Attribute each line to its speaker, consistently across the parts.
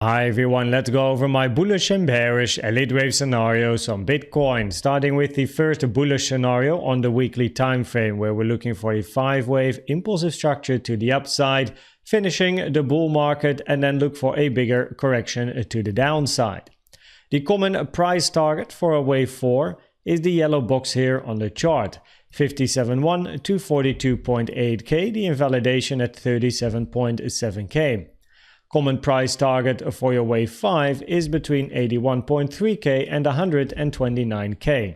Speaker 1: Hi everyone, let's go over my bullish and bearish Elliott wave scenarios on Bitcoin, starting with the first bullish scenario on the weekly time frame, where we're looking for a 5-wave impulsive structure to the upside, finishing the bull market, and then look for a bigger correction to the downside. The common price target for a wave 4 is the yellow box here on the chart, 57.1 to 42.8k, the invalidation at 37.7k. Common price target for your wave 5 is between 81.3k and 129k.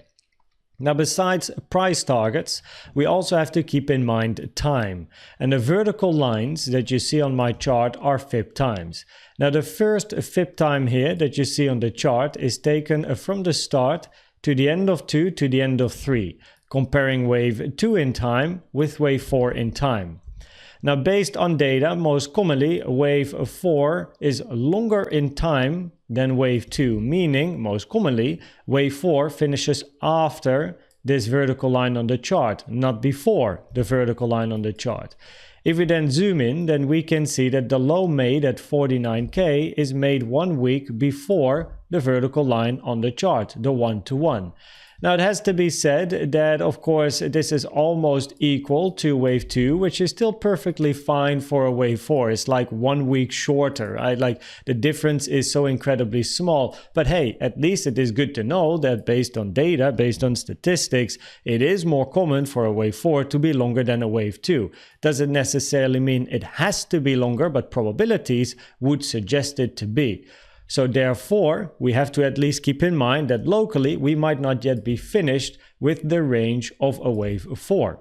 Speaker 1: Now, besides price targets, we also have to keep in mind time. And the vertical lines that you see on my chart are fib times. Now, the first fib time here that you see on the chart is taken from the start to the end of 2 to the end of 3, comparing wave 2 in time with wave 4 in time. Now, based on data, most commonly wave 4 is longer in time than wave 2, meaning most commonly wave 4 finishes after this vertical line on the chart, not before the vertical line on the chart. If we then zoom in, then we can see that the low made at 49k is made 1 week before the vertical line on the chart, the 1-to-1. Now, it has to be said that, of course, this is almost equal to wave 2, which is still perfectly fine for a wave 4. It's like 1 week shorter, right? Like, the difference is so incredibly small. But hey, at least it is good to know that based on data, based on statistics, it is more common for a wave 4 to be longer than a wave 2. Doesn't necessarily mean it has to be longer, but probabilities would suggest it to be. So therefore, we have to at least keep in mind that locally we might not yet be finished with the range of a wave 4.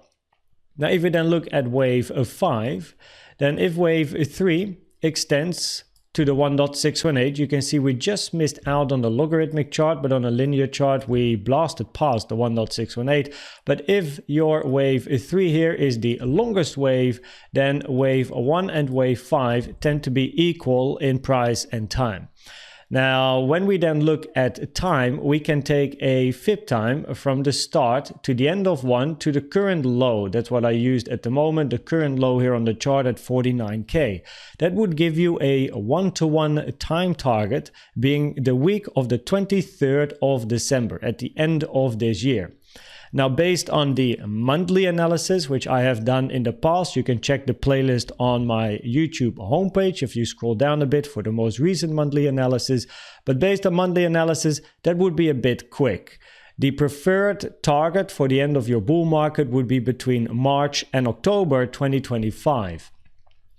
Speaker 1: Now, if we then look at wave 5, then if wave 3 extends to the 1.618, you can see we just missed out on the logarithmic chart, but on a linear chart we blasted past the 1.618. But if your wave 3 here is the longest wave, then wave 1 and wave 5 tend to be equal in price and time. Now, when we then look at time, we can take a fib time from the start to the end of 1 to the current low. That's what I used at the moment, the current low here on the chart at 49k. That would give you a 1-to-1 time target, being the week of the 23rd of December, at the end of this year. Now, based on the monthly analysis, which I have done in the past, you can check the playlist on my YouTube homepage if you scroll down a bit for the most recent monthly analysis. But based on monthly analysis, that would be a bit quick. The preferred target for the end of your bull market would be between March and October 2025.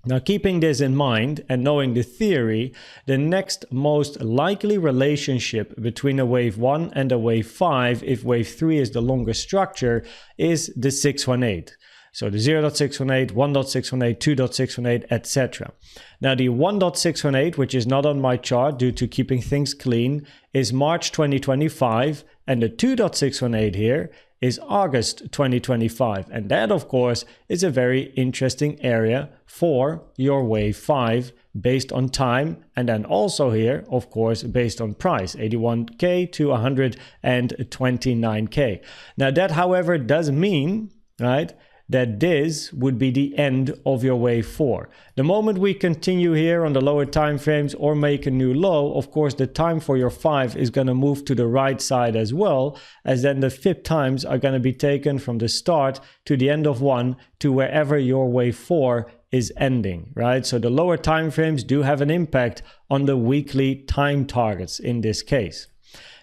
Speaker 1: Now, keeping this in mind and knowing the theory, the next most likely relationship between a wave 1 and a wave 5, if wave 3 is the longest structure, is the 618. So the 0.618, 1.618, 2.618, etc. Now, the 1.618, which is not on my chart due to keeping things clean, is March 2025, and the 2.618 here is August 2025. And that, of course, is a very interesting area for your wave 5 based on time, and then also here, of course, based on price, 81k to 129k. Now, that, however, does mean, right, that this would be the end of your wave 4. The moment we continue here on the lower time frames or make a new low, of course, the time for your 5 is going to move to the right side as well, as then the fib times are going to be taken from the start to the end of 1 to wherever your wave 4 is ending, right? So the lower time frames do have an impact on the weekly time targets in this case.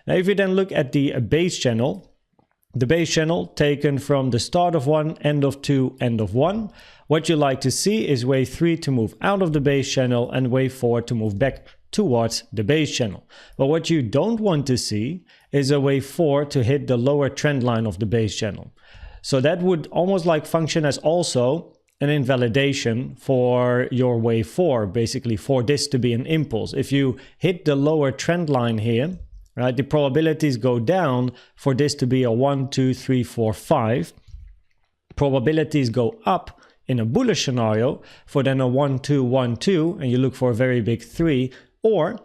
Speaker 1: Now, if you then look at the base channel, the base channel taken from the start of 1, end of 2, end of 1. What you like to see is wave 3 to move out of the base channel and wave 4 to move back towards the base channel. But what you don't want to see is a wave 4 to hit the lower trend line of the base channel. So that would almost like function as also an invalidation for your wave 4, basically for this to be an impulse. If you hit the lower trend line here, right, the probabilities go down for this to be a 1, 2, 3, 4, 5. Probabilities go up in a bullish scenario for then a 1, 2, 1, 2, and you look for a very big 3, or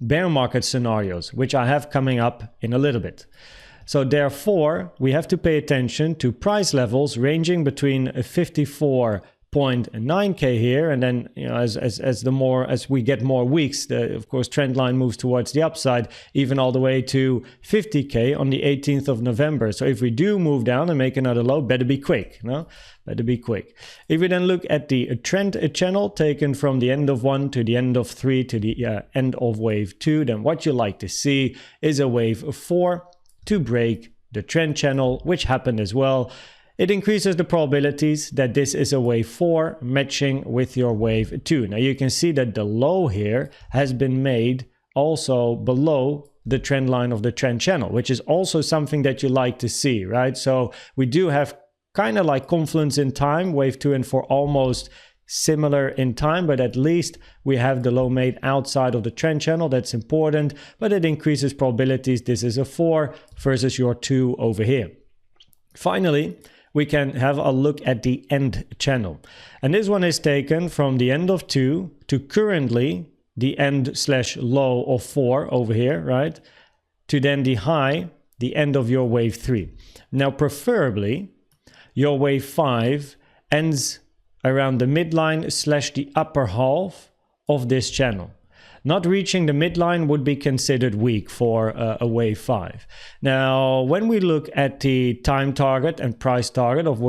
Speaker 1: bear market scenarios, which I have coming up in a little bit. So therefore, we have to pay attention to price levels ranging between 54 0.9k here, and then as we get more weeks, of course trend line moves towards the upside, even all the way to 50k on the 18th of November. So if we do move down and make another low, better be quick, better be quick. If we then look at the trend channel taken from the end of 1 to the end of 3 to the end of wave 2, then what you like to see is a wave 4 to break the trend channel, which happened as well. It increases the probabilities that this is a wave 4 matching with your wave 2. Now you can see that the low here has been made also below the trend line of the trend channel, which is also something that you like to see, right? So we do have kind of like confluence in time, wave 2 and 4 almost similar in time, but at least we have the low made outside of the trend channel. That's important, but it increases probabilities. This is a 4 versus your 2 over here. Finally, we can have a look at the end channel. And this one is taken from the end of 2 to currently the end/low of 4 over here, right? To then the high, the end of your wave 3. Now, preferably, your wave 5 ends around the midline/the upper half of this channel. Not reaching the midline would be considered weak for a wave 5. Now, when we look at the time target and price target of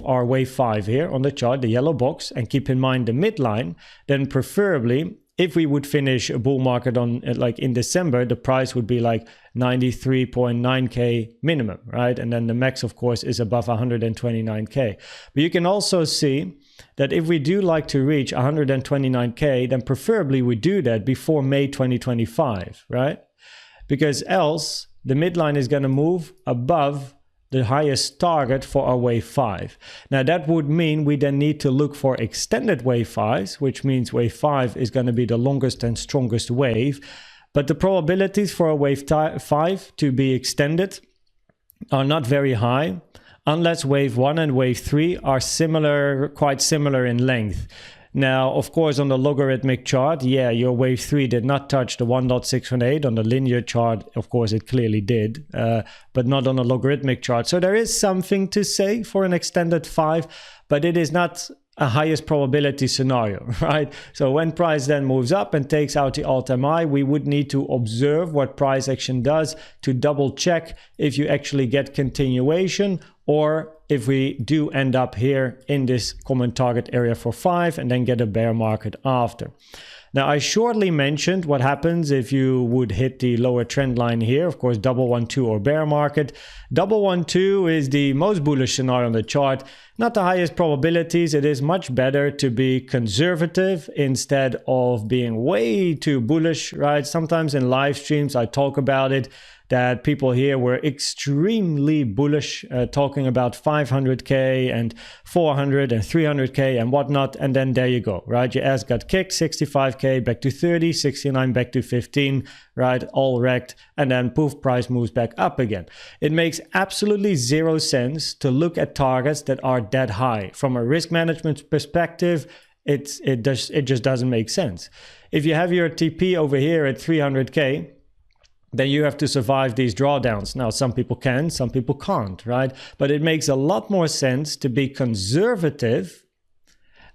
Speaker 1: our wave 5 here on the chart, the yellow box, and keep in mind the midline, then preferably, if we would finish a bull market on like in December, the price would be like 93.9k minimum, right? And then the max, of course, is above 129k. But you can also see that if we do like to reach 129k, then preferably we do that before May 2025, right? Because else the midline is going to move above the highest target for our wave 5. Now that would mean we then need to look for extended wave 5s, which means wave 5 is going to be the longest and strongest wave. But the probabilities for a wave 5 to be extended are not very high, unless wave 1 and wave 3 are quite similar in length. Now, of course, on the logarithmic chart, yeah, your wave 3 did not touch the 1.618. On the linear chart, of course, it clearly did, but not on a logarithmic chart. So there is something to say for an extended 5, but it is not a highest probability scenario, right? So when price then moves up and takes out the all-time high, we would need to observe what price action does to double check if you actually get continuation, or if we do end up here in this common target area for 5 and then get a bear market after. Now, I shortly mentioned what happens if you would hit the lower trend line here, of course, 112 or bear market. 112 is the most bullish scenario on the chart, not the highest probabilities. It is much better to be conservative instead of being way too bullish, right? Sometimes in live streams, I talk about it, that people here were extremely bullish, talking about 500k and 400 and 300k and whatnot, and then there you go, right? Your ass got kicked, 65k back to 30, 69 back to 15, right? All wrecked, and then poof, price moves back up again. It makes absolutely zero sense to look at targets that are that high. From a risk management perspective, it just doesn't make sense. If you have your TP over here at 300k, then you have to survive these drawdowns. Now, some people can, some people can't, right? But it makes a lot more sense to be conservative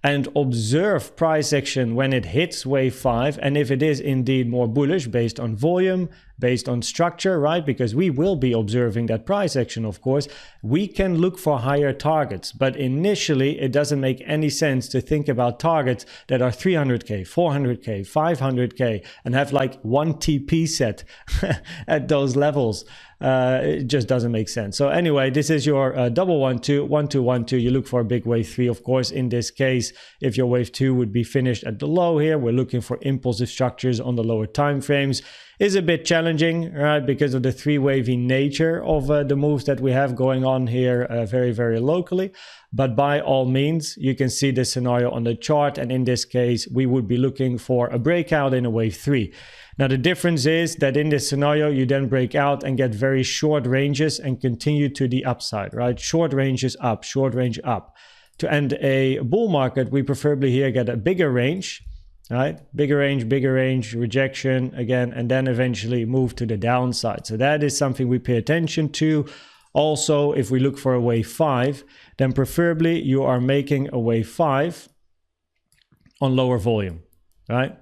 Speaker 1: and observe price action when it hits wave 5. And if it is indeed more bullish based on volume, based on structure, right? Because we will be observing that price action, of course, we can look for higher targets. But initially, it doesn't make any sense to think about targets that are 300k, 400k, 500k, and have like one TP set at those levels. It just doesn't make sense. So anyway, this is your 112, 1212. You look for a big wave 3, of course. In this case, if your wave 2 would be finished at the low here, we're looking for impulsive structures on the lower time frames. Is a bit challenging, right, because of the three-wavy nature of the moves that we have going on here very, very locally. But by all means, you can see this scenario on the chart, and in this case, we would be looking for a breakout in a wave 3. Now, the difference is that in this scenario, you then break out and get very short ranges and continue to the upside, right? Short ranges up, short range up. To end a bull market, we preferably here get a bigger range, right? Bigger range, rejection again, and then eventually move to the downside. So that is something we pay attention to. Also, if we look for a wave 5, then preferably you are making a wave 5 on lower volume, right?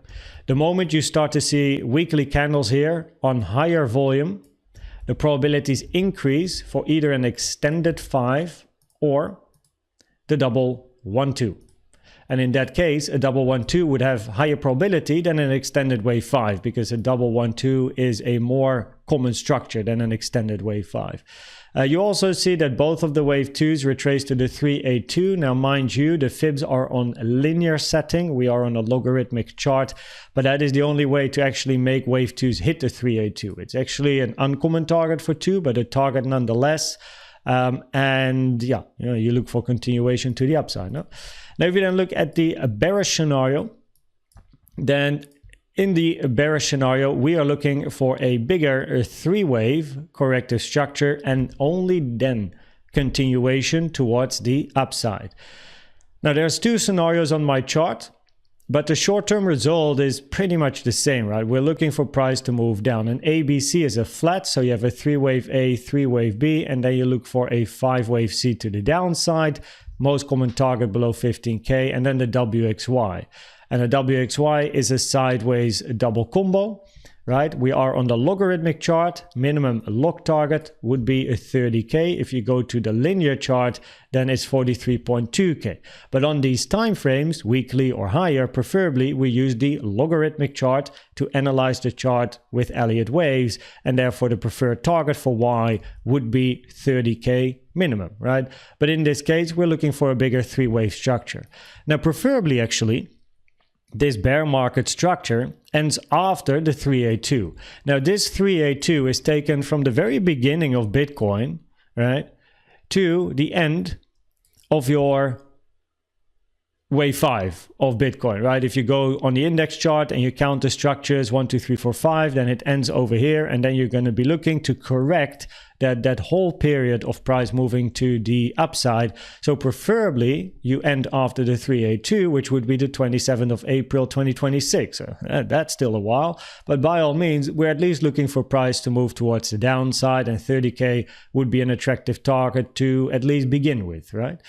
Speaker 1: The moment you start to see weekly candles here on higher volume, the probabilities increase for either an extended 5 or the double 1-2. And in that case, a double 1-2 would have higher probability than an extended wave 5, because a double 1-2 is a more common structure than an extended wave 5. You also see that both of the wave 2s retrace to the 382. Now, mind you, the fibs are on a linear setting. We are on a logarithmic chart, but that is the only way to actually make wave 2s hit the 382. It's actually an uncommon target for 2, but a target nonetheless. And yeah, you look for continuation to the upside. No? Now, if you then look at the bearish scenario, then in the bearish scenario, we are looking for a bigger three-wave corrective structure and only then continuation towards the upside. Now, there's two scenarios on my chart, but the short-term result is pretty much the same, right? We're looking for price to move down. And ABC is a flat, so you have a three-wave A, three-wave B, and then you look for a five-wave C to the downside, most common target below 15K, and then the WXY. And a WXY is a sideways double combo, right? We are on the logarithmic chart. Minimum log target would be a 30K. If you go to the linear chart, then it's 43.2K. But on these time frames, weekly or higher, preferably we use the logarithmic chart to analyze the chart with Elliott waves, and therefore the preferred target for Y would be 30K minimum, right? But in this case, we're looking for a bigger three-wave structure. Now, preferably actually, this bear market structure ends after the 382. Now, this 382 is taken from the very beginning of Bitcoin, right, to the end of your wave 5 of Bitcoin, right? If you go on the index chart and you count the structures 1, 2, 3, 4, 5, then it ends over here, and then you're going to be looking to correct that whole period of price moving to the upside. So preferably you end after the 382, which would be the 27th of April 2026. So that's still a while, but by all means, we're at least looking for price to move towards the downside, and 30K would be an attractive target to at least begin with, right?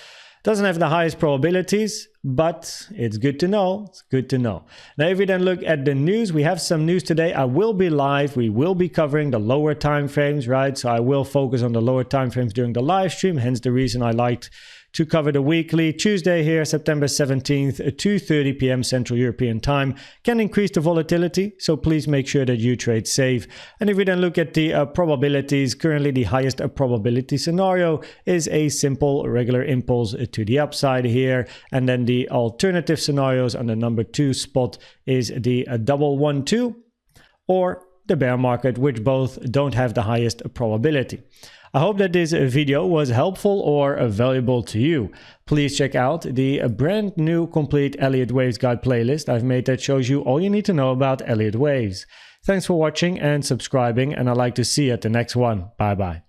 Speaker 1: Doesn't have the highest probabilities, but it's good to know. It's good to know. Now, if we then look at the news, we have some news today. I will be live. We will be covering the lower time frames, right? So I will focus on the lower time frames during the live stream. Hence the reason I liked to cover the weekly. Tuesday here, September 17th, 2:30 p.m. Central European time, can increase the volatility. So please make sure that you trade safe. And if we then look at the probabilities, currently the highest probability scenario is a simple regular impulse to the upside here. And then the alternative scenarios on the number 2 spot is the double 1-2 or the bear market, which both don't have the highest probability. I hope that this video was helpful or valuable to you. Please check out the brand new complete Elliott Waves Guide playlist I've made that shows you all you need to know about Elliott Waves. Thanks for watching and subscribing, and I'd like to see you at the next one. Bye bye.